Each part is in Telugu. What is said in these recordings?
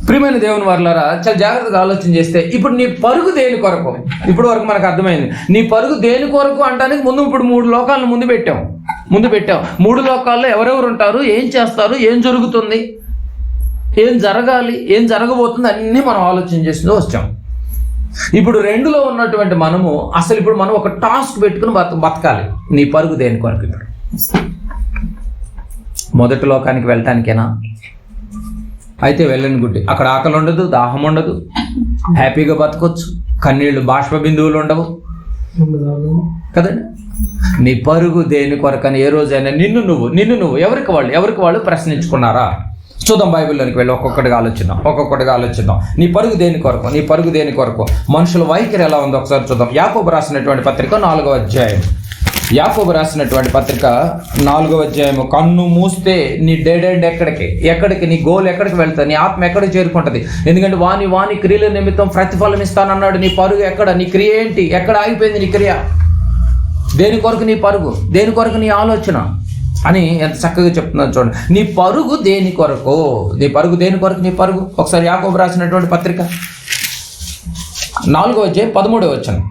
ప్రియమైన దేవుని వారలారా, చాలా జాగ్రత్తగా ఆలోచన చేస్తే ఇప్పుడు నీ పరుగు దేని కొరకు? ఇప్పుడు వరకు మనకు అర్థమైంది. నీ పరుగు దేని కొరకు అంటానికి ఇప్పుడు 3 లోకాలను ముందు పెట్టాం. 3 లోకాల్లో ఎవరెవరు ఉంటారు, ఏం చేస్తారు, ఏం జరుగుతుంది, ఏం జరగాలి, ఏం జరగబోతుంది అన్నీ మనం ఆలోచన చేస్తూ వచ్చాం. ఇప్పుడు 2లో ఉన్నటువంటి మనము అసలు ఇప్పుడు మనం ఒక టాస్క్ పెట్టుకుని బతకాలి. నీ పరుగు దేని కొరకు? ఇప్పుడు మొదటి లోకానికి వెళ్ళటానికేనా? అయితే వెళ్ళని గుడ్డి. అక్కడ ఆకలి ఉండదు, దాహం ఉండదు, హ్యాపీగా బతకొచ్చు, కన్నీళ్ళు బాష్ప బిందువులు ఉండవు కదండి. నీ పరుగు దేని కొరకని ఏ రోజైనా నిన్ను నువ్వు ఎవరికి వాళ్ళు ప్రశ్నించుకున్నారా? చూద్దాం, బైబిల్లోనికి వెళ్ళి ఒక్కొక్కటిగా ఆలోచిద్దాం. నీ పరుగు దేని కొరకు? మనుషుల వైఖరి ఎలా ఉందో ఒకసారి చూద్దాం. యాకోబు రాసినటువంటి పత్రిక 4వ అధ్యాయం. యాకోబు రాసినటువంటి పత్రిక 4వ అధ్యాయము. కన్ను మూస్తే నీ డెడ్ ఎక్కడికి నీ గోల్ ఎక్కడికి వెళ్తుంది? నీ ఆత్మ ఎక్కడికి చేరుకుంటుంది? ఎందుకంటే వాని క్రియల నిమిత్తం ప్రతిఫలం ఇస్తానన్నాడు. నీ పరుగు ఎక్కడ? నీ క్రియ ఏంటి? ఎక్కడ ఆగిపోయింది నీ క్రియ? దేని కొరకు నీ పరుగు? దేని కొరకు నీ ఆలోచన అని ఎంత చక్కగా చెప్తున్నాను చూడండి. నీ పరుగు దేని కొరకు? నీ పరుగు ఒకసారి యాకోబు రాసినటువంటి పత్రిక 4వ అధ్యాయం 13వ వచనం.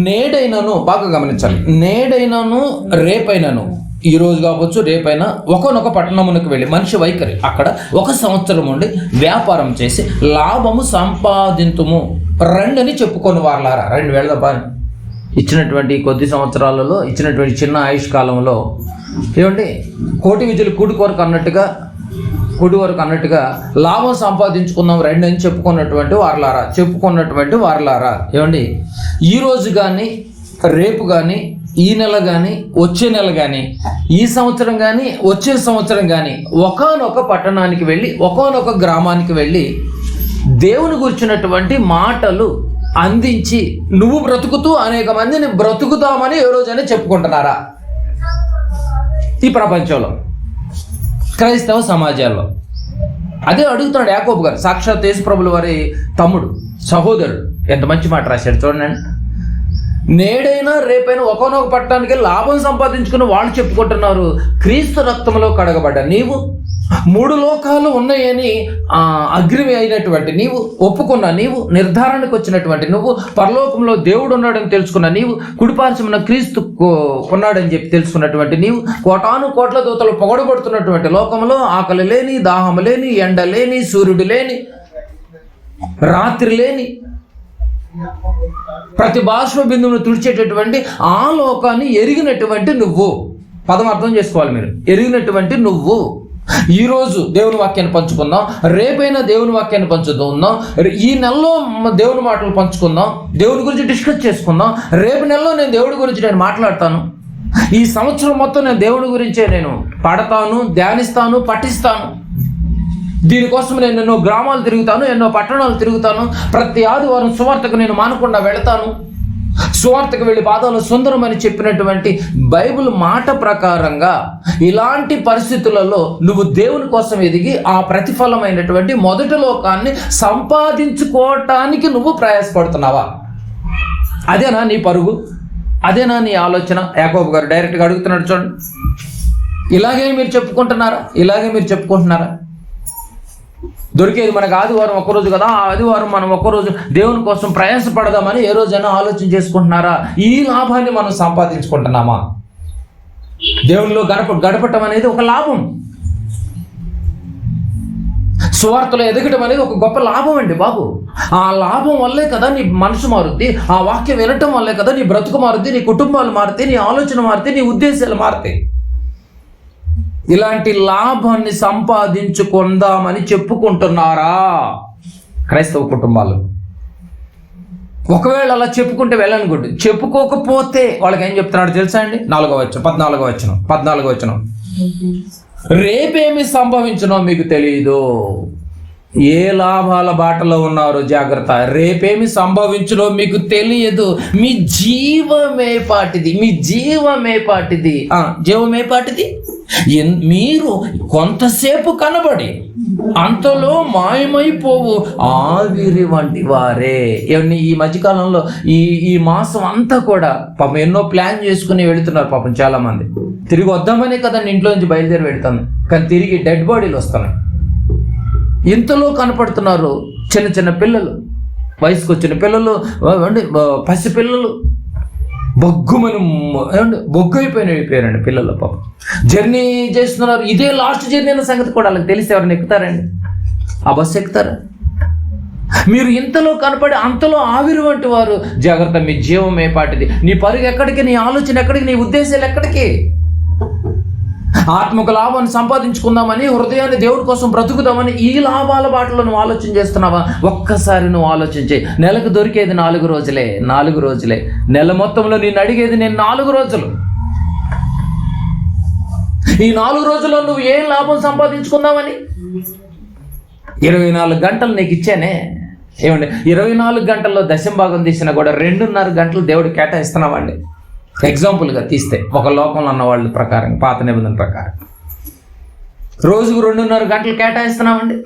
నేడైనను, బాగా గమనించాలి, నేడైనను రేపైనను, ఈ రోజు కావచ్చు రేపైనా ఒకనొక పట్టణమునకు వెళ్ళి మనిషి వైఖరి అక్కడ 1 సంవత్సరం ఉండి వ్యాపారం చేసి లాభము సంపాదింతుము రండని చెప్పుకొని వారలారా. 2 వేల ఇచ్చినటువంటి కొద్ది సంవత్సరాలలో, ఇచ్చినటువంటి చిన్న ఆయుష్ కాలంలో ఏమండి, కోటి విద్యలు కూడి వరకు అన్నట్టుగా లాభం సంపాదించుకుందాం రండి అని చెప్పుకున్నటువంటి వారలారా. ఏమండి, ఈ రోజు కానీ, రేపు కానీ, ఈ నెల కానీ, వచ్చే నెల కానీ, ఈ సంవత్సరం కానీ, వచ్చే సంవత్సరం కానీ ఒకానొక పట్టణానికి వెళ్ళి, ఒకానొక గ్రామానికి వెళ్ళి దేవుని గురించినటువంటి మాటలు అందించి నువ్వు బ్రతుకుతూ అనేక మందిని బ్రతుకుతామని ఏ రోజైనా చెప్పుకుంటున్నారా? ఈ ప్రపంచంలో, క్రైస్తవ సమాజాల్లో అదే అడుగుతున్నాడు యాకోబు గారు. సాక్షాత్ యేసుప్రభుల వారి తమ్ముడు, సహోదరుడు. ఎంత మంచి మాట రాశాడు చూడండి. నేడైనా రేపైనా ఒకనొక పట్టణానికి లాభం సంపాదించుకుని వాళ్ళు చెప్పుకుంటున్నారు. క్రీస్తు రక్తంలో కడగబడ్డ నీవు, 3 లోకాలు ఉన్నాయని అగ్రిమి అయినటువంటి నీవు, ఒప్పుకున్న నీవు, నిర్ధారణకు వచ్చినటువంటి నువ్వు, పరలోకంలో దేవుడు ఉన్నాడని తెలుసుకున్న నీవు, కుడిపార్శ్వమున క్రీస్తు ఉన్నాడని చెప్పి తెలుసుకున్నటువంటి నీవు, కోటాను కోట్ల దూతలు పొగడబడుతున్నటువంటి లోకంలో ఆకలి లేని, దాహం లేని, ఎండ లేని, సూర్యుడు లేని, రాత్రి లేని, ప్రతి బాష్ప బిందువును తుడిచేటటువంటి ఆ లోకాన్ని ఎరిగినటువంటి నువ్వు. పదం అర్థం చేసుకోవాలి మీరు. ఎరిగినటువంటి నువ్వు. ఈరోజు దేవుని వాక్యాన్ని పంచుకుందాం, రేపైనా దేవుని వాక్యాన్ని పంచుకుందాం, ఈ నెలలో దేవుని మాటలు పంచుకుందాం, దేవుని గురించి డిస్కస్ చేసుకుందాం. రేపు నెలలో నేను దేవుడి గురించి మాట్లాడతాను. ఈ సంవత్సరం మొత్తం నేను దేవుడి గురించే పాడతాను, ధ్యానిస్తాను, పఠిస్తాను. దీనికోసం నేను ఎన్నో గ్రామాలు తిరుగుతాను, ఎన్నో పట్టణాలు తిరుగుతాను. ప్రతి ఆదివారం సువార్తకు నేను మానకుండా వెళతాను. సువార్తకు వెళ్ళి పాదాలు సుందరమని చెప్పినటువంటి బైబిల్ మాట ప్రకారంగా ఇలాంటి పరిస్థితులలో నువ్వు దేవుని కోసం ఎదిగి ఆ ప్రతిఫలమైనటువంటి మొదటి లోకాన్ని సంపాదించుకోవటానికి నువ్వు ప్రయాసపడుతున్నావా? అదేనా నీ పరుగు? అదేనా నీ ఆలోచన? యాకోబు గారు డైరెక్ట్గా అడుగుతున్నాడు చూడండి. ఇలాగే మీరు చెప్పుకుంటున్నారా? దొరికేది మనకు ఆదివారం ఒక్కరోజు కదా, ఆ ఆదివారం మనం ఒక్కరోజు దేవుని కోసం ప్రయాసపడదామని ఏ రోజైనా ఆలోచన చేసుకుంటున్నారా? ఈ లాభాన్ని మనం సంపాదించుకుంటున్నామా? దేవునిలో గడపటం అనేది ఒక లాభం. సువార్తలో ఎదగటం అనేది ఒక గొప్ప లాభం అండి బాబు. ఆ లాభం వల్లే కదా నీ మనసు మారుద్ది, ఆ వాక్యం వినటం వల్లే కదా నీ బ్రతుకు మారుద్ది, నీ కుటుంబాలు మారుతాయి, నీ ఆలోచన మారుతాయి, నీ ఉద్దేశాలు మారుతాయి. ఇలాంటి లాభాన్ని సంపాదించుకుందామని చెప్పుకుంటున్నారా క్రైస్తవ కుటుంబాలు? ఒకవేళ అలా చెప్పుకుంటే వెళ్ళను గుడ్డు, చెప్పుకోకపోతే వాళ్ళకి ఏం చెప్తున్నాడు తెలుసా అండి? 14వ వచనం. రేపేమి సంభవించునో మీకు తెలియదు. ఏ లాభాల బాటలో ఉన్నారో జాగ్రత్త. రేపేమి సంభవించునో మీకు తెలియదు. మీ జీవమే పాటిది. జీవమే పాటిది. మీరు కొంతసేపు కనబడి అంతలో మాయమైపోవు ఆవిరి వంటి వారే. ఈ మధ్యకాలంలో ఈ మాసం అంతా కూడా పాపం ఎన్నో ప్లాన్ చేసుకుని వెళుతున్నారు పాపం చాలా మంది. తిరిగి వద్దామనే కదండి ఇంట్లో నుంచి బయలుదేరి వెళ్తాను, కానీ తిరిగి డెడ్ బాడీలు వస్తున్నాయి. ఇంతలో కనపడుతున్నారు చిన్న చిన్న పిల్లలు, వయసుకు వచ్చిన పిల్లలు, పసి పిల్లలు, బొగ్గుమని బొగ్గు అయిపోయారండి పిల్లలు. పాపం జర్నీ చేస్తున్నారు. ఇదే లాస్ట్ జర్నీ అన్న సంగతి కూడా వాళ్ళకి తెలిసి ఎవరైనా ఎక్కుతారండి? ఆ బస్సు ఎక్కుతారా? మీరు ఇంతలో కనపడి అంతలో ఆవిరి వంటి వారు. జాగ్రత్త, మీ జీవం ఏ పాటిది? నీ పరుగు ఎక్కడికి? నీ ఆలోచన ఎక్కడికి? నీ ఉద్దేశాలు ఎక్కడికి? ఆత్మకు లాభాన్ని సంపాదించుకుందామని, హృదయాన్ని దేవుడి కోసం బ్రతుకుదామని ఈ లాభాల బాటలో నువ్వు ఆలోచన చేస్తున్నావా? ఒక్కసారి నువ్వు ఆలోచించే. నెలకు దొరికేది 4 రోజులే. నెల మొత్తంలో నేను అడిగేది నేను 4 రోజులు. ఈ 4 రోజుల్లో నువ్వు ఏం లాభం సంపాదించుకుందామని? 24 గంటలు నీకు ఇచ్చానే. ఏమండి, 24 గంటల్లో దశంభాగం తీసినా కూడా 2.5 గంటలు దేవుడు కేటాయిస్తున్నామండి. ఎగ్జాంపుల్గా తీస్తే ఒక లోకంలో ఉన్న వాళ్ళ ప్రకారం, పాత నిబంధన ప్రకారం రోజుకు 2.5 గంటలు కేటాయిస్తున్నామండి.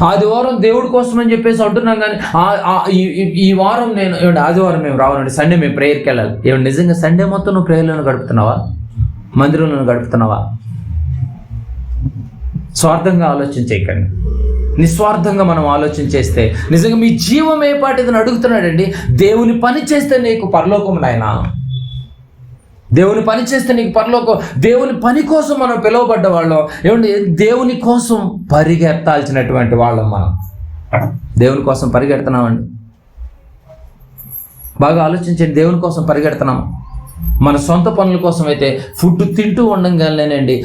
ఆదివారం దేవుడి కోసం అని చెప్పేసి అంటున్నాం, కానీ ఈ వారం నేను ఆదివారం మేము రావాలండి, సండే మేము ప్రేయర్కి వెళ్ళాలి. ఏమండి, నిజంగా సండే మొత్తం నువ్వు ప్రేయర్లను గడుపుతున్నావా? మందిరంలో గడుపుతున్నావా? స్వార్థంగా ఆలోచన చేయకండి. నిస్వార్థంగా మనం ఆలోచన చేస్తే నిజంగా మీ జీవం ఏ పాటిదని అడుగుతున్నాడండి. దేవుని పని చేస్తే నీకు పరలోకం నాయనా. దేవుని పని చేస్తే నీకు పరలోకం. దేవుని పని కోసం మనం పిలువబడ్డ వాళ్ళం. ఏమండి, దేవుని కోసం పరిగెత్తాల్సినటువంటి వాళ్ళం మనం. దేవుని కోసం పరిగెడుతున్నామండి. బాగా ఆలోచించండి. దేవుని కోసం పరిగెడుతున్నాం. మన సొంత పనుల కోసం అయితే ఫుడ్ తింటూ ఉండగానేనండి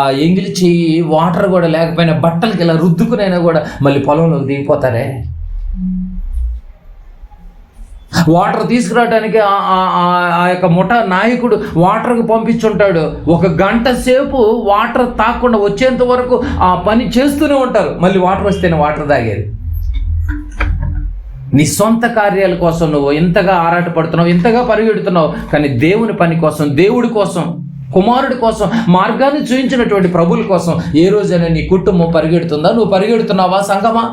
ఆ ఎంగిలి చెయ్యి వాటర్ కూడా లేకపోయినా బట్టలకి ఇలా రుద్దుకునైనా కూడా మళ్ళీ పొలంలోకి దిగిపోతారే. వాటర్ తీసుకురావడానికి ఆ యొక్క ముఠా నాయకుడు వాటర్కి పంపించుంటాడు. 1 గంట సేపు వాటర్ తాకుండా వచ్చేంత వరకు ఆ పని చేస్తూనే ఉంటారు. మళ్ళీ వాటర్ వస్తేనే వాటర్ తాగేది. నీ సొంత కార్యాల కోసం నువ్వు ఇంతగా ఆరాటపడుతున్నావు, ఇంతగా పరిగెడుతున్నావు. కానీ దేవుని పని కోసం, దేవుడి కోసం, కుమారుడి కోసం, మార్గాన్ని చూపించినటువంటి ప్రభువుల కోసం ఏ రోజైనా నీ కుటుంబం పరిగెడుతుందా? నువ్వు పరిగెడుతున్నావా సంగమా?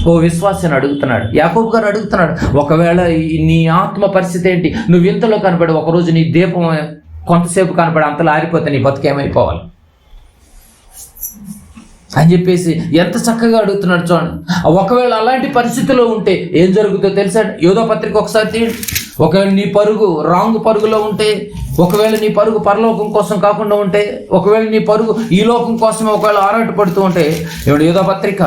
ఓ విశ్వాసాన్ని అడుగుతున్నాడు, యాకోబు గారు అడుగుతున్నాడు. ఒకవేళ నీ ఆత్మ పరిస్థితి ఏంటి? నువ్వు ఇంతలో కనపడి ఒకరోజు నీ దీపం కొంతసేపు కనపడి అంతలో ఆరిపోతే నీ బతుకేమైపోవాలి అని చెప్పేసి ఎంత చక్కగా అడుగుతున్నాడు చూడండి. ఒకవేళ అలాంటి పరిస్థితిలో ఉంటే ఏం జరుగుతుందో తెలుసా? యోధా పత్రిక ఒకసారి తీయండి. ఒకవేళ నీ పరుగు రాంగ్ పరుగులో ఉంటే, ఒకవేళ నీ పరుగు పరలోకం కోసం కాకుండా ఉంటే, ఒకవేళ నీ పరుగు ఈ లోకం కోసం ఒకవేళ ఆరాటపడుతూ ఉంటే, ఏమిటి యోధా పత్రిక,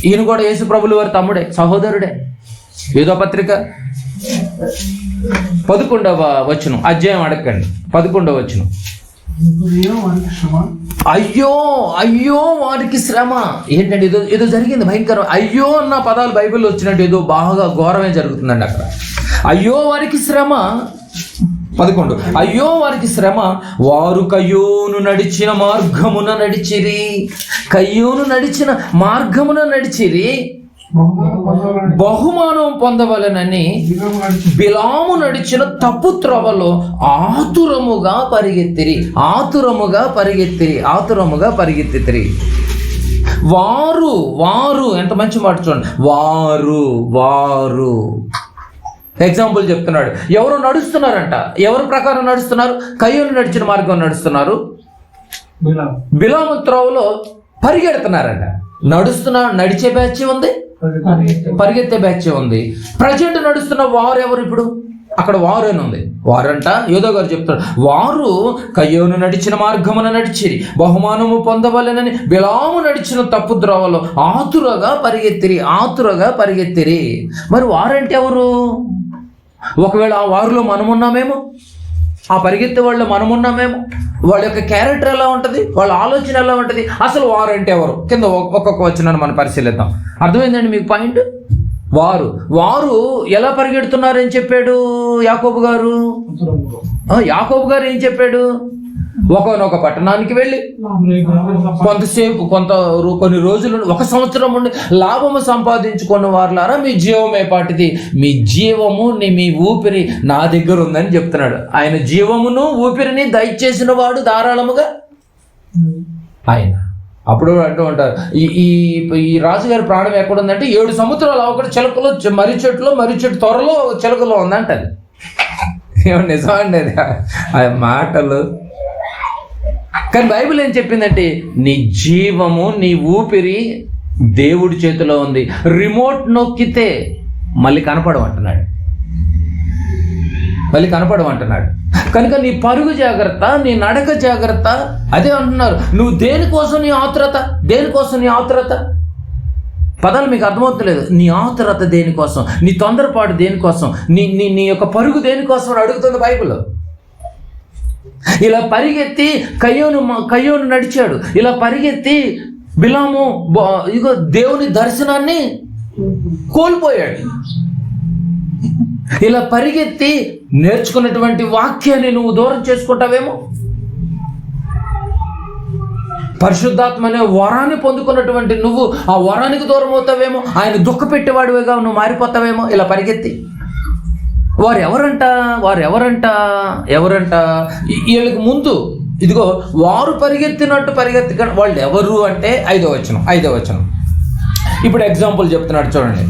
ఈయన కూడా యేసు ప్రభుల వారి తమ్ముడే, సహోదరుడే. యోధా పత్రిక 11వ వచనం, అధ్యాయం అడగండి, 11వ వచనం. అయ్యో అయ్యో వారికి శ్రమ. ఏంటంటే ఏదో జరిగింది భయంకరం. అయ్యో అన్న పదాలు బైబిల్లో వచ్చినట్టు ఏదో బాగా ఘోరమే జరుగుతుందండి అక్కడ. అయ్యో వారికి శ్రమ. 11, అయ్యో వారికి శ్రమ, వారు కయ్యోను నడిచిన మార్గమున నడిచిరి. కయ్యోను నడిచిన మార్గమున నడిచిరి, బహుమానం పొందవలెనని బిలాము నడిచిన తప్పు త్రోవలో ఆతురముగా పరిగెత్తిరి. వారు ఎంత మంచి మాట చూడండి. వారు ఎగ్జాంపుల్ చెప్తున్నాడు. ఎవరు నడుస్తున్నారంట? ఎవరి ప్రకారం నడుస్తున్నారు? కయ్యోను నడిచిన మార్గం నడుస్తున్నారు. బిలాము త్రోవలో పరిగెడుతున్నారంట. నడిచే బ్యాచ్ ఉంది, పరిగెత్తే బ్యాచ్ ఉంది. ప్రజెంట్ నడుస్తున్న వారు ఎవరు? ఇప్పుడు అక్కడ వారు అని ఉంది. వారంట యోధా గారు చెప్తారు, వారు కయ్యోను నడిచిన మార్గమున నడిచిరి, బహుమానము పొందవలెనని బిలాము నడిచిన తప్పు ద్రోవలో ఆతురగా పరిగెత్తిరి. మరి వారంటే ఎవరు? ఒకవేళ ఆ వారిలో మనమున్నామేమో, ఆ పరిగెత్తే వాళ్ళు మనమున్నామేమో. వాళ్ళ యొక్క క్యారెక్టర్ ఎలా ఉంటుంది, వాళ్ళ ఆలోచన ఎలా ఉంటుంది, అసలు వారు అంటే ఎవరు? కింద ఒక్కొక్క వచనాన్ని మనం పరిశీలిద్దాం. అర్థమైందండి మీకు పాయింట్? వారు ఎలా పరిగెడుతున్నారని చెప్పాడు యాకోబు గారు. యాకోబు గారు ఏం చెప్పాడు? ఒకనొక పట్టణానికి వెళ్ళి కొంతసేపు కొన్ని రోజులు 1 సంవత్సరం ఉండి లాభము సంపాదించుకున్న వారులారా, మీ జీవమే పాటిది, మీ జీవము మీ ఊపిరి నా దగ్గర ఉందని చెప్తున్నాడు. ఆయన జీవమును ఊపిరిని దయచేసిన వాడు ధారాళముగా ఆయన. అప్పుడు అంటూ ఉంటారు, ఈ రాజుగారి ప్రాణం ఎక్కడుందంటే 7 సముద్రాలు ఒకటి చిలకలో, మర్రి చెట్టు త్వరలో చిలకలో ఉందంట. అది ఏమో నిజమండి, అది ఆ మాటలు. కానీ బైబిల్ ఏం చెప్పిందంటే నీ జీవము, నీ ఊపిరి దేవుడి చేతిలో ఉంది. రిమోట్ నొక్కితే మళ్ళీ కనపడమంటున్నాడు, మళ్ళీ కనపడమంటున్నాడు. కనుక నీ పరుగు జాగ్రత్త, నీ నడక జాగ్రత్త. అదే అంటున్నారు, నువ్వు దేనికోసం నీ ఆతురత, దేనికోసం నీ ఆతురత? పదాలు మీకు అర్థమవుతలేదు. నీ ఆతురత దేనికోసం, నీ తొందరపాటు దేనికోసం, నీ నీ నీ యొక్క పరుగు దేనికోసం అని అడుగుతుంది బైబిల్. ఇలా పరిగెత్తి కయ్యోను నడిచాడు, ఇలా పరిగెత్తి బిలాము ఇగో దేవుని దర్శనాన్ని కోల్పోయాడు. ఇలా పరిగెత్తి నేర్చుకున్నటువంటి వాక్యాన్ని నువ్వు దూరం చేసుకుంటావేమో, పరిశుద్ధాత్మ అనే వరాన్ని పొందుకున్నటువంటి నువ్వు ఆ వరానికి దూరం అవుతావేమో, ఆయన దుఃఖపెట్టేవాడివిగా నువ్వు మారిపోతావేమో ఇలా పరిగెత్తి. వారు ఎవరంట వీళ్ళకి ముందు ఇదిగో వారు పరిగెత్తినట్టు పరిగెత్తి వాళ్ళు ఎవరు అంటే 5వ వచనం. ఇప్పుడు ఎగ్జాంపుల్ చెప్తున్నాడు చూడండి,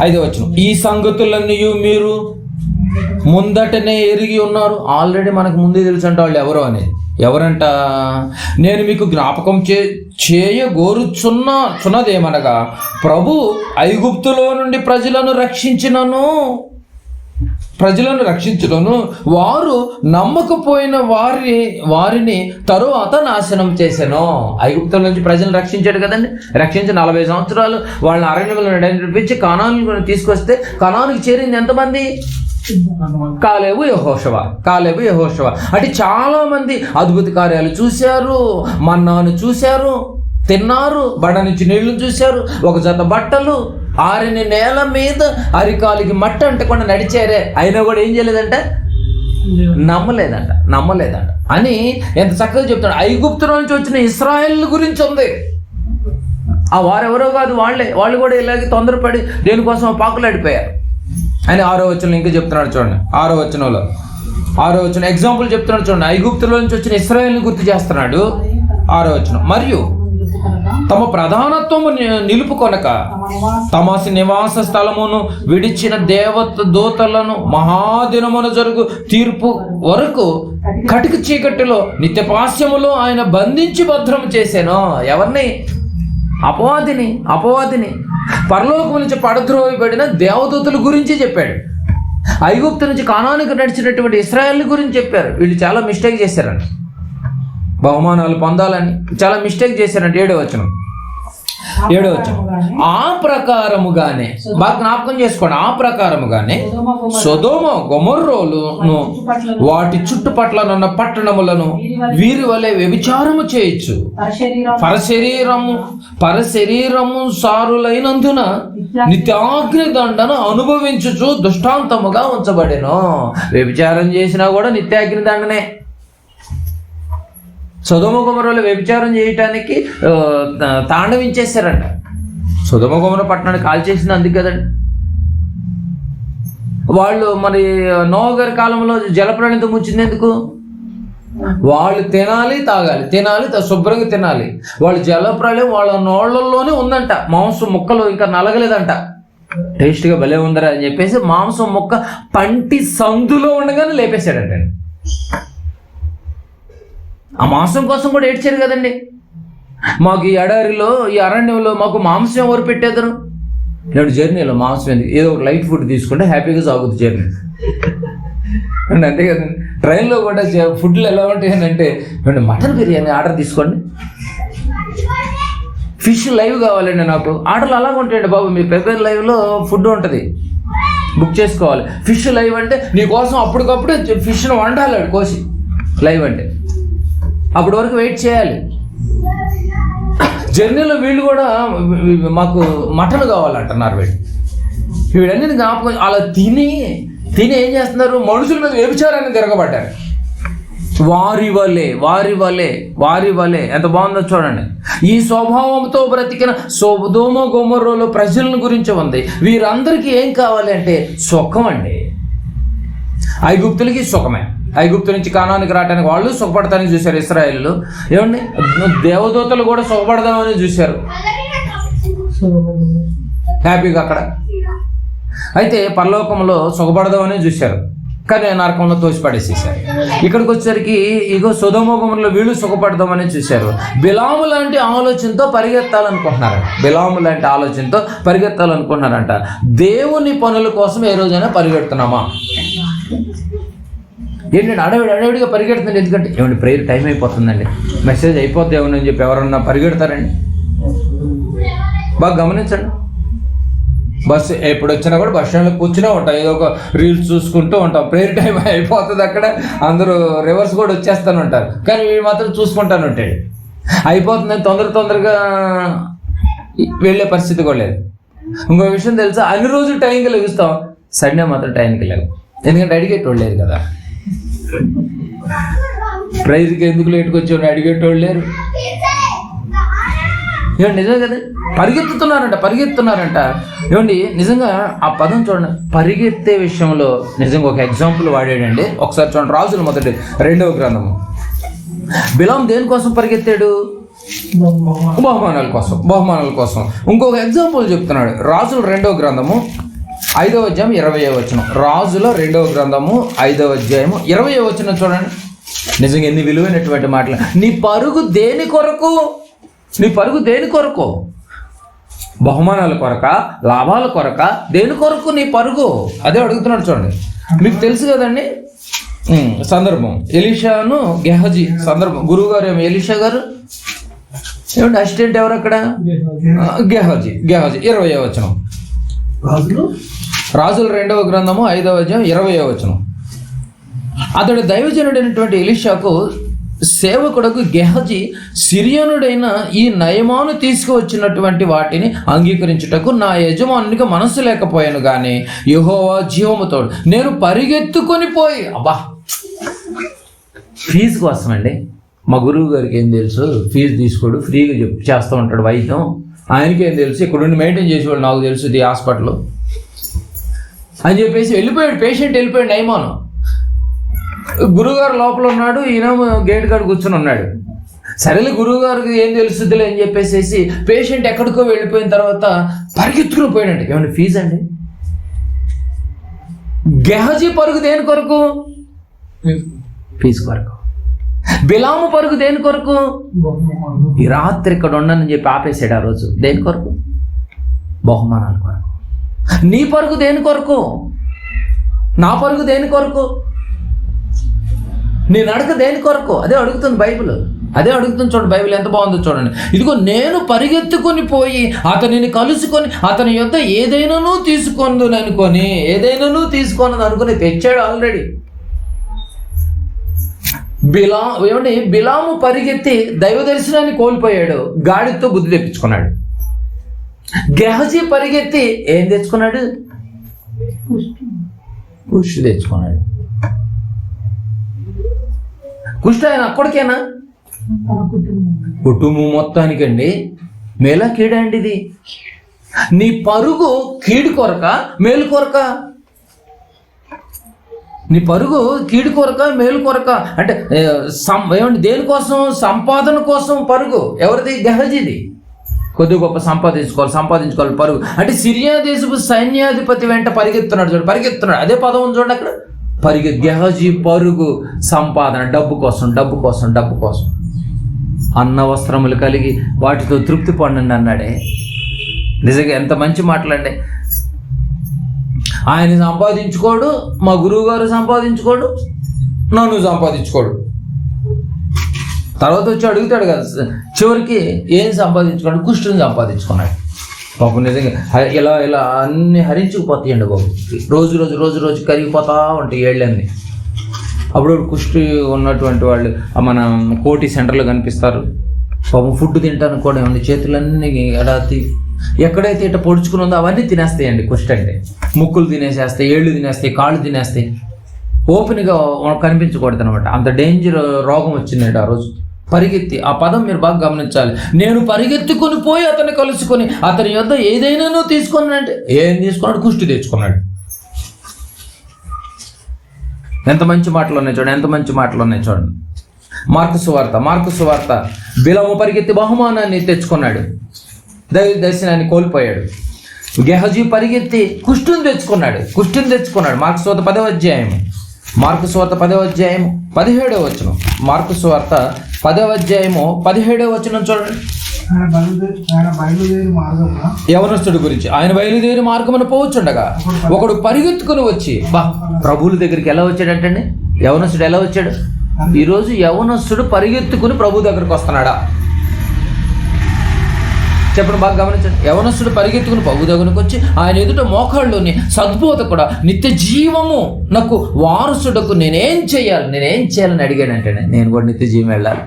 5వ వచనం. ఈ సంగతులన్నీ మీరు ముందటనే ఎరిగి ఉన్నారు. ఆల్రెడీ మనకు ముందే తెలుసు అంట వాళ్ళు ఎవరు అనేది. ఎవరంట? నేను మీకు జ్ఞాపకం చేయగోరుచున్నదేమనగా ప్రభు ఐగుప్తులో నుండి ప్రజలను రక్షించును, వారు నమ్మకపోయిన వారిని తరువాత నాశనం చేశాను. ఐగుప్తుల నుంచి ప్రజలను రక్షించాడు కదండి, రక్షించి 40 సంవత్సరాలు వాళ్ళని అరణ్యంలో నడిపించి కనానుకు తీసుకొస్తే కనానుకి చేరింది ఎంతమంది? కాలేబు యెహోషువ. అంటే చాలా మంది అద్భుత కార్యాలు చూశారు, మన్నాను చూశారు, తిన్నారు, బడ నుంచి నీళ్లు చూశారు, ఒక జత బట్టలు, ఆరిని నేల మీద అరికాలికి మట్టి అంటకుండా నడిచారే. అయినా కూడా ఏం చేయలేదంట, నమ్మలేదంట అని ఎంత చక్కగా చెప్తాడు. ఐగుప్తు నుంచి వచ్చిన ఇశ్రాయేల్ గురించి ఉంది. ఆ వారెవరో కాదు, వాళ్ళు కూడా ఇలాగే తొందరపడి దేనికోసం పాకులాడిపోయారు అని 6వ వచనంలో ఇంకా చెప్తున్నాడు చూడండి. 6వ వచనం ఎగ్జాంపుల్ చెప్తున్నాడు చూడండి. ఐగుప్తులో నుంచి వచ్చిన ఇశ్రాయేల్ని గుర్తు చేస్తున్నాడు. 6వ వచనం. మరియు తమ ప్రధానత్వము నిలుపుకొనక తమ నివాస స్థలమును విడిచిన దూతలను మహాదినమున జరుగు తీర్పు వరకు కటిక చీకటిలో నిత్యపాస్యములో ఆయన బంధించి భద్రం చేశాను. ఎవరిని? అపవాదిని. పరలోకం నుంచి పడద్రోయబడిన దేవదూతల గురించి చెప్పాడు. ఐగుప్తు నుంచి కానానికి నడిచినటువంటి ఇశ్రాయేల్ గురించి చెప్పారు. వీళ్ళు చాలా మిస్టేక్ చేశారంట, బహుమానాలు పొందాలని చాలా మిస్టేక్ చేశారంట. 7వ వచనం. ఆ ప్రకారముగానే బాగా జ్ఞాపకం చేసుకోండి. ఆ ప్రకారముగానే సొదొమ గొమొర్రాలను వాటి చుట్టుపట్లనున్న పట్టణములను వీరి వలె వ్యభిచారము చేయొచ్చు. పరశరీరము సారులైనందున నిత్యాగ్ని దండను అనుభవించుచు దృష్టాంతముగా ఉంచబడెను. వ్యభిచారం చేసినా కూడా నిత్యాగ్ని దండనే. సొదొమ గొమొర్రాలో వ్యభిచారం చేయటానికి తాండవించేశారంట. సొదొమ గొమొర్రా పట్టణాన్ని కాల్చేసింది అందుకు కదండి. వాళ్ళు మరి నోవహు గారి కాలంలో జలప్రళయంతో ముంచింది ఎందుకు? వాళ్ళు తినాలి, తాగాలి, శుభ్రంగా తినాలి. వాళ్ళు జలప్రళయం వాళ్ళ నోళ్లలోనే ఉందంట. మాంసం ముక్కలు ఇంకా నలగలేదంట. టేస్ట్గా భలే ఉందరా అని చెప్పేసి మాంసం ముక్క పంటి సందులో ఉండగానే లేపేశాడంట. ఆ మాంసం కోసం కూడా ఏడ్చారు కదండి. మాకు ఈ ఎడారిలో, ఈ అరణ్యంలో మాకు మాంసం ఎవరు పెట్టేద్దరు? నేను జర్నీలో మాంసం ఎందుకు, ఏదో ఒక లైట్ ఫుడ్ తీసుకుంటే హ్యాపీగా సాగుతుంది జర్నీ అండి, అంతే కదండి. ట్రైన్లో కూడా ఫుడ్లు ఎలా ఉంటాయంటే మటన్ బిర్యానీ ఆర్డర్ తీసుకోండి, ఫిష్ లైవ్ కావాలండి నాకు. ఆర్డర్లు అలాగ ఉంటాయండి బాబు. మీ ప్రిపేర్ లైవ్లో ఫుడ్ ఉంటుంది, బుక్ చేసుకోవాలి. ఫిష్ లైవ్ అంటే నీకోసం అప్పటికప్పుడు ఫిష్ను వండాలి కోసి. లైవ్ అంటే అప్పటి వరకు వెయిట్ చేయాలి. జర్నీలో వీళ్ళు కూడా మాకు మటన్ కావాలంటున్నారు. వీళ్ళన్నీ జ్ఞాపకం. అలా తిని ఏం చేస్తున్నారు? మనుషుల మీద వ్యభిచారాన్ని తిరగబడ్డారు. వారి వలె ఎంత బాగుందో చూడండి. ఈ స్వభావంతో బ్రతికిన సొదొమ గొమొర్రాలో ప్రజల గురించి ఉంది. వీరందరికీ ఏం కావాలి అంటే సుఖం అండి. ఐగుప్తులకి సుఖమే. ఐగుప్తు నుంచి కానానికి రావడానికి వాళ్ళు సుఖపడతానికి చూశారు ఇశ్రాయేలు. ఏమండి, దేవదూతలు కూడా సుఖపడదామని చూశారు హ్యాపీగా అక్కడ. అయితే పరలోకంలో సుఖపడదామని చూశారు. కానీ నరకంలో తోసిపడేసేసారు. ఇక్కడికి వచ్చేసరికి ఇగో సొదొమ గొమొర్రాలో వీళ్ళు సుఖపడదామని చూశారు. బిలాము లాంటి ఆలోచనతో పరిగెత్తాలనుకుంటున్నారంట. దేవుని పనుల కోసం ఏ రోజైనా పరిగెడుతున్నామా? ఏంటంటే అడవిడిగా పరిగెడుతుంది. ఎందుకంటే ఏమండి ప్రేయర్ టైం అయిపోతుందండి, మెసేజ్ అయిపోద్ది ఏమని చెప్పి ఎవరన్నా పరిగెడతారండి? బాగా గమనించండి. బస్సు ఎప్పుడు వచ్చినా కూడా బస్ స్టాండ్లో కూర్చునే ఉంటాం, ఏదో ఒక రీల్స్ చూసుకుంటూ ఉంటాం. ప్రేయర్ టైం అయిపోతుంది, అక్కడ అందరూ రివర్స్ కూడా వచ్చేస్తూనే ఉంటారు, కానీ వీడు మాత్రం చూసుకుంటాను ఉంటాడు. అయిపోతుందని తొందరగా వెళ్ళే పరిస్థితి కూడా లేదు. ఇంకో విషయం తెలుసా, అన్ని రోజులు టైంకి లెగుస్తాం, సండే మాత్రం టైంకి లేవు. ఎందుకంటే అడిగేటోళ్ళు లేరు కదా. ప్రైజ్కి ఎందుకు లేటుకు వచ్చి అడిగేటోళ్ళు లేరు. ఏమండి నిజమే కదా, పరిగెత్తుతున్నారంట. ఏమండి నిజంగా ఆ పదం చూడండి, పరిగెత్తే విషయంలో నిజంగా ఒక ఎగ్జాంపుల్ వాడాడండి. ఒకసారి చూడండి, రాజుల మొదటి 2వ గ్రంథము. బిలాం దేనికోసం పరిగెత్తాడు? బహుమానాల కోసం. ఇంకొక ఎగ్జాంపుల్ చెప్తున్నాడు. రాజుల 2వ గ్రంథము 5వ అధ్యాయం 20వ వచనం. రాజుల 2వ గ్రంథము 5వ అధ్యాయము 20వ వచనం చూడండి. నిజంగా ఎన్ని విలువైనటువంటి మాటలు. నీ పరుగు దేని కొరకు? బహుమానాల కొరక, లాభాల కొరక, దేని కొరకు నీ పరుగు? అదే అడుగుతున్నాడు చూడండి. మీకు తెలుసు కదండి సందర్భం, ఎలీషాను గెహజీ సందర్భం. గురువు గారు ఏమో ఎలీషా గారు, ఏమంటే అసిస్టెంట్ ఎవరు అక్కడ? గెహజీ 20వ వచనం. రాజుల 2వ గ్రంథము 5వ అధ్యాయం 20వ వచనం. అతడు దైవజనుడైనటువంటి ఎలీషాకు సేవకుడకు గెహజీ సిరియనుడైన ఈ నయమాను తీసుకువచ్చినటువంటి వాటిని అంగీకరించుటకు నా యజమానునికి మనస్సు లేకపోయాను కానీ యెహోవా జీవముతోడు నేను పరిగెత్తుకొని పోయి. అబ్బా, ఫీజు కోసం అండి. మా గురువు గారికి ఏం తెలుసు, ఫీజు తీసుకోడు, ఫ్రీగా చేస్తూ ఉంటాడు వైద్యం. ఆయనకేం తెలుసు, ఇక్కడ ఉండి మెయింటైన్ చేసేవాడు నాకు తెలుసు ఇది హాస్పిటల్ అని చెప్పేసి వెళ్ళిపోయాడు. పేషెంట్ వెళ్ళిపోయాడు నయమాను. గురువుగారు లోపల ఉన్నాడు, ఈయన గేట్ కాడ కూర్చొని ఉన్నాడు. సరేలే గురువుగారికి ఏం తెలుస్తుందిలే అని చెప్పేసి పేషెంట్ ఎక్కడికో వెళ్ళిపోయిన తర్వాత పరిగెత్తుకుని పోయాడండి. ఏమన్నా ఫీజు అండి? గెహజీ పరుగు దేని కొరకు? ఫీజు కొరకు. బిలాము పరుగు దేని కొరకు? ఈ రాత్రి ఇక్కడ ఉండనని చెప్పి ఆపేసాడు ఆ రోజు. దేని కొరకు? బహుమానాల కొరకు. నీ పరుగు దేని కొరకు? నా పరుగు దేని కొరకు? నీ నడక దేని కొరకు? అదే అడుగుతుంది బైబిల్. చూడండి బైబిల్ ఎంత బాగుందో చూడండి. ఇదిగో నేను పరిగెత్తుకొని పోయి అతనిని కలుసుకొని అతని యొద్ద ఏదైనాను తీసుకొనదు తెచ్చాడు ఆల్రెడీ. బిలాము పరిగెత్తి దైవ దర్శనాన్ని కోల్పోయాడు, గాడితో బుద్ధి తెప్పించుకున్నాడు. గెహజీ పరిగెత్తి ఏం తెచ్చుకున్నాడు? పుష్టి తెచ్చుకున్నాడు. కుష్టి ఆయన అక్కడికేనా? కుటుంబం మొత్తానికండి. మేలా కీడా అండి ఇది? నీ పరుగు కీడు కొరక మేలు కొరక? నీ పరుగు కీడు కొరక మేలు కొరక? అంటే ఏమంటే దేనికోసం? సంపాదన కోసం పరుగు. ఎవరిది? గెహజీది. కొద్ది గొప్ప సంపాదించుకోవాలి పరుగు. అంటే సిరియా దేశపు సైన్యాధిపతి వెంట పరిగెత్తున్నాడు. అదే పదం ఉంది చూడండి అక్కడ. గెహజీ పరుగు సంపాదన, డబ్బు కోసం. అన్న వస్త్రములు కలిగి వాటితో తృప్తి పొందండి అన్నాడే. నిజంగా ఎంత మంచి మాటలండి. ఆయన సంపాదించుకోడు, మా గురువు గారు సంపాదించుకోడు, నన్ను సంపాదించుకోడు. తర్వాత వచ్చి అడుగుతాడు కదా, చివరికి ఏం సంపాదించుకోండి? కుష్టిని సంపాదించుకున్నాడు. పాపం నిజంగా ఇలా అన్ని హరించుకుపోతాయండి బాబు. రోజు కరిగిపోతా ఉంటాయి ఏళ్ళన్నీ. అప్పుడు కుష్టి ఉన్నటువంటి వాళ్ళు మన కోటి సెంటర్లో కనిపిస్తారు. పాపం ఫుడ్ తింటాను కూడా ఏమండి చేతులన్నీ ఎడాతి ఎక్కడైతే ఇట్లా పొడుచుకుని ఉందో అవన్నీ తినేస్తాయండి. కుష్టి అంటే ముక్కులు తినేసేస్తాయి, ఏళ్ళు తినేస్తాయి, కాళ్ళు తినేస్తాయి. ఓపెన్గా కనిపించకూడదు అనమాట. అంత డేంజర్ రోగం వచ్చిందండి ఆ రోజు. పరిగెత్తి, ఆ పదం మీరు బాగా గమనించాలి. నేను పరిగెత్తుకొని పోయి అతన్ని కలుసుకొని అతని యొద్ద ఏదైనా తీసుకున్నాడంటే ఏం తీసుకున్నాడు? కుష్టి తెచ్చుకున్నాడు. ఎంత మంచి మాటలు ఉన్నాయి చూడండి. మార్కు సువార్త బిలాము పరిగెత్తి బహుమానాన్ని తెచ్చుకున్నాడు, దైవ దర్శనాన్ని కోల్పోయాడు. గెహజీ పరిగెత్తి కుష్టిని తెచ్చుకున్నాడు. మార్కు సువార్త 10వ అధ్యాయం మార్కు సువార్త 10వ అధ్యాయము 17వ వచనం. మార్కు సువార్త 10వ అధ్యాయము 17వ వచనం చూడండి. యవనస్తుడి గురించి, ఆయన బయలుదేరి మార్గమున పోవచ్చుండగా ఒకడు పరిగెత్తుకుని వచ్చి, ప్రభువుల దగ్గరికి ఎలా వచ్చాడంటండి? యవనస్తుడు ఎలా వచ్చాడు? ఈరోజు యవనస్తుడు పరిగెత్తుకుని ప్రభు దగ్గరికి వస్తున్నాడా? చెప్పండి, బాగా గమనించండి. యవనస్తుడు పరిగెత్తుకుని ప్రభు దగ్గరికి వచ్చి ఆయన ఎదుట మోకాళ్ళలోని సద్బోధకుడా, నిత్య జీవము నాకు వారసుడకు నేనేం చేయాలని అడిగాడంటే, నేను కూడా నిత్య జీవం వెళ్ళాలి.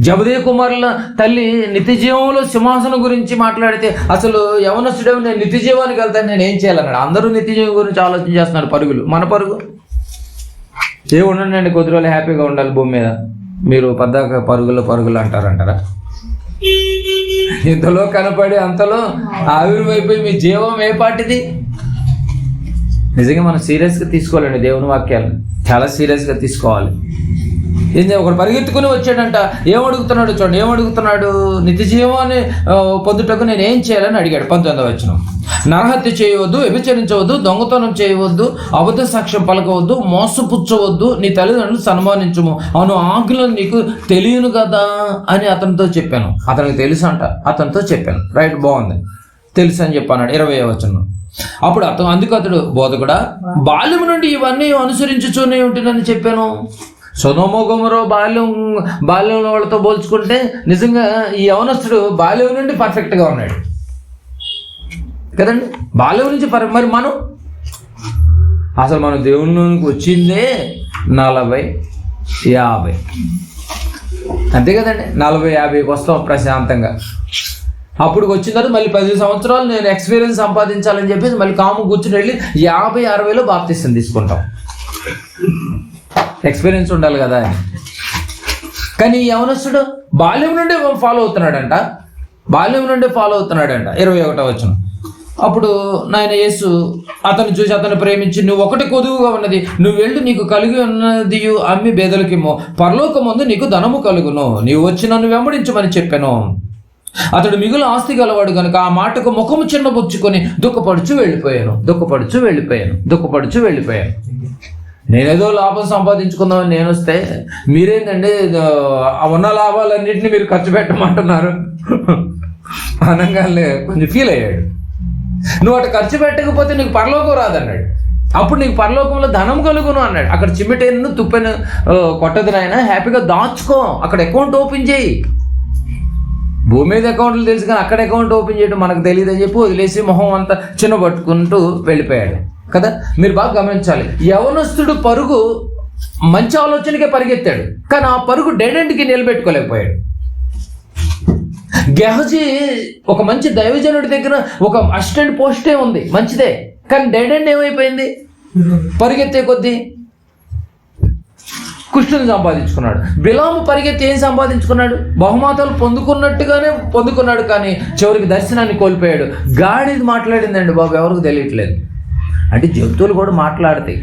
జబదయి కుమారుల తల్లి నిత్య జీవంలో సింహాసనం గురించి మాట్లాడితే అసలు యవనస్తుడేమో నేను నిత్య జీవానికి వెళ్తాను, నేను ఏం చేయాలన్నాడు. అందరూ నిత్య జీవం గురించి ఆలోచన చేస్తున్నారు. పరుగులు, మన పరుగు ఉండండి, కొద్ది రోజులు హ్యాపీగా ఉండాలి భూమి మీద. మీరు పద్దాక పరుగులు అంటారా? ఇంతలో కనపడి అంతలో ఆవిర్వైపోయి మీ జీవం ఏ పాటిది? నిజంగా మనం సీరియస్గా తీసుకోవాలండి దేవుని వాక్యాలను, చాలా సీరియస్గా తీసుకోవాలి. ఒకడు పరిగెత్తుకుని వచ్చాడంట. ఏమడుగుతున్నాడు చూడండి, ఏమడుగుతున్నాడు? నిత్య జీవాన్ని పొందుటకు నేను ఏం చేయాలని అడిగాడు. 19వ వచనం. నరహత్య చేయవద్దు, వ్యభిచరించవద్దు, దొంగతనం చేయవద్దు, అబద్ధ సాక్ష్యం పలకవద్దు, మోసపుచ్చవద్దు, నీ తల్లిదండ్రులు సన్మానించము అను ఆజ్ఞలు నీకు తెలియను కదా అని అతనితో చెప్పాను. అతనికి తెలుసు అంట, అతనితో చెప్పాను. రైట్, బాగుంది, తెలుసు అని చెప్పాను. 20వ వచనం. అప్పుడు అందుకు అతడు, బోధకుడా, బాల్యం నుండి ఇవన్నీ అనుసరించుతూనే ఉంటుందని చెప్పాను. సొదొమ గొమొర బాల్యంలో వాళ్ళతో పోల్చుకుంటే నిజంగా ఈ యవనస్తుడు బాల్యం నుండి పర్ఫెక్ట్గా ఉన్నాడు కదండి. బాల్యం నుంచి మరి మనం దేవునికి వచ్చిందే 40-50, అంతే కదండి. 40-50కి వస్తాం ప్రశాంతంగా. అప్పుడు వచ్చిన తర్వాత మళ్ళీ 10 సంవత్సరాలు నేను ఎక్స్పీరియన్స్ సంపాదించాలని చెప్పేసి మళ్ళీ కాము కూర్చుని వెళ్ళి 50-60లో బాప్తిసం తీసుకుంటాం. ఎక్స్పీరియన్స్ ఉండాలి కదా అని. కానీ యవనస్తుడు బాల్యం నుండి ఫాలో అవుతున్నాడంట. 21వ వచనం. అప్పుడు నాయన యేసు అతను చూసి అతను ప్రేమించి, నువ్వు ఒకటి కొదువుగా ఉన్నది, నువ్వు వెళ్ళి నీకు కలిగి ఉన్నది అమ్మి బేదలకిమ్మో, పరలోకమందు నీకు ధనము కలుగును, నీవు వచ్చి నన్ను వెంబడించమని చెప్పాను. అతడు మిగులు ఆస్తి గలవాడు కనుక ఆ మాటకు ముఖము చిన్నబుచ్చుకొని దుఃఖపడుచు వెళ్ళిపోయాను. నేనేదో లాభం సంపాదించుకుందామని నేను వస్తే మీరేంటండి ఉన్న లాభాలన్నింటినీ మీరు ఖర్చు పెట్టమంటున్నారు అనగానే కొంచెం ఫీల్ అయ్యాడు. నువ్వు అటు ఖర్చు పెట్టకపోతే నీకు పరలోకం రాదన్నాడు. అప్పుడు నీకు పరలోకంలో ధనం కలుగును అన్నాడు. అక్కడ చిమ్మిటేను తుప్పెను కొట్టదు నాయన, హ్యాపీగా దాచుకో, అక్కడ అకౌంట్ ఓపెన్ చేయి. భూమి మీద అకౌంట్లు తెలుసు కానీ అక్కడ అకౌంట్ ఓపెన్ చేయడం మనకు తెలియదు అని చెప్పి వదిలేసి మొహం అంతా చిన్న పట్టుకుంటూ వెళ్ళిపోయాడు కదా. మీరు బాగా గమనించాలి, యవనస్తుడు పరుగు మంచి ఆలోచనకే పరిగెత్తాడు, కానీ ఆ పరుగు డెడ్ ఎండ్కి నిలబెట్టుకోలేకపోయాడు. గెహజీ ఒక మంచి దైవజనుడి దగ్గర ఒక అసిస్టెంట్ పోస్టే ఉంది, మంచిదే, కానీ డెడ్ ఎండ్ ఏమైపోయింది? పరిగెత్తే కొద్దీ కుష్టుని సంపాదించుకున్నాడు. బిలాము పరిగెత్తి ఏం సంపాదించుకున్నాడు? బహుమాతాలు పొందుకున్నాడు, కానీ చివరికి దర్శనాన్ని కోల్పోయాడు. గాడిది మాట్లాడిందండి బాబు, ఎవరికి తెలియట్లేదు. అంటే జంతువులు కూడా మాట్లాడతాయి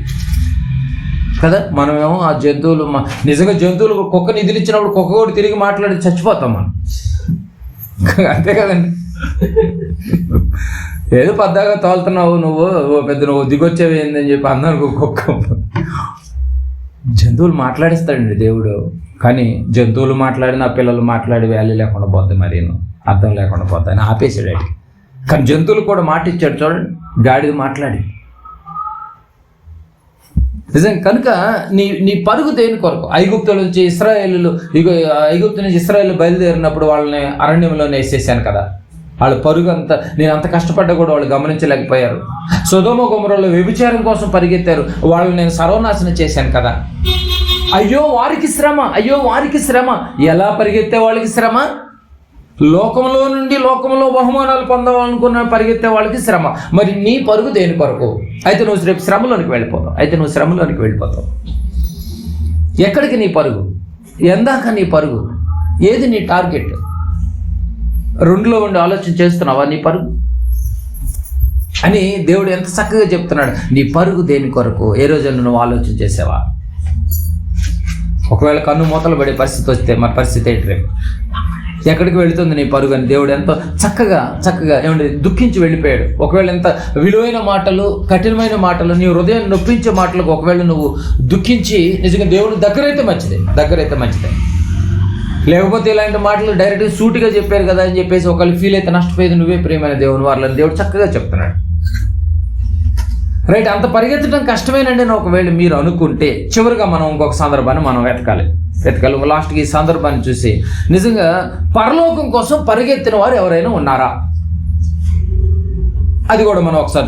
కదా. మనమేమో ఆ జంతువులు నిజంగా జంతువులు కుక్కని నిధులిచ్చినప్పుడు కుక్క కూడా తిరిగి మాట్లాడి చచ్చిపోతాం మనం, అంతే కదండి. ఏదో పద్దాగా తోలుతున్నావు నువ్వు దిగొచ్చేవి ఏందని చెప్పి అందరికి కుక్క. జంతువులు మాట్లాడిస్తాడండి దేవుడు, కానీ జంతువులు మాట్లాడిన పిల్లలు మాట్లాడి వాల్యూ లేకుండా పోద్ది, మరేను అర్థం లేకుండా పోద్ది అని ఆపేసాడు. కానీ జంతువులు కూడా మాట ఇచ్చాడు చూడండి, గాడిద మాట్లాడి. నిజం కనుక నీ పరుగు దేని కొరకు? ఐగుప్తు నుంచి ఇస్రాయేలు బయలుదేరినప్పుడు వాళ్ళని అరణ్యంలోనే వేసేసాను కదా. వాళ్ళ పరుగు అంతా, నేను అంత కష్టపడ్డా కూడా వాళ్ళు గమనించలేకపోయారు. సొదొమ గొమొరలో వ్యభిచారం కోసం పరిగెత్తారు, వాళ్ళని నేను సర్వనాశనం చేశాను కదా. అయ్యో వారికి శ్రమ. ఎలా పరిగెత్తే వాళ్ళకి శ్రమ? లోకంలో బహుమానాలు పొందాలనుకున్న పరిగెత్తే వాళ్ళకి శ్రమ. మరి నీ పరుగు దేని కొరకు? అయితే నువ్వు రేపు శ్రమలోనికి వెళ్ళిపోతావు. ఎక్కడికి నీ పరుగు? ఎందాక నీ పరుగు? ఏది నీ టార్గెట్? రెండులో ఉండి ఆలోచన చేస్తున్నావా నీ పరుగు అని? దేవుడు ఎంత చక్కగా చెప్తున్నాడు. నీ పరుగు దేని కొరకు? ఏ రోజున నువ్వు ఆలోచన చేసావా? ఒకవేళ కన్ను మూతలు పడే పరిస్థితి వస్తే మరి పరిస్థితి ఏంటి రేపు? ఎక్కడికి వెళుతుంది నీ పరుగు అని దేవుడు ఎంతో చక్కగా ఏమంటే దుఃఖించి వెళ్ళిపోయాడు. ఒకవేళ ఎంత విలువైన మాటలు, కఠినమైన మాటలు, నీ హృదయాన్ని నొప్పించే మాటలకు ఒకవేళ నువ్వు దుఃఖించి నిజంగా దేవుడు దగ్గరైతే మంచిదే. లేకపోతే ఇలాంటి మాటలు డైరెక్ట్గా సూటిగా చెప్పారు కదా అని చెప్పేసి ఒకళ్ళు ఫీల్ అయితే నష్టపోయేది నువ్వే ప్రియమైన దేవుని వాళ్ళని దేవుడు చక్కగా చెప్తున్నాడు. రైట్, అంత పరిగెత్తడం కష్టమేనండి అని ఒకవేళ మీరు అనుకుంటే చివరిగా మనం ఇంకొక సందర్భాన్ని మనం వెతకాలి. లాస్ట్కి ఈ సందర్భాన్ని చూసి నిజంగా పరలోకం కోసం పరిగెత్తిన వారు ఎవరైనా ఉన్నారా అది కూడా మనం ఒకసారి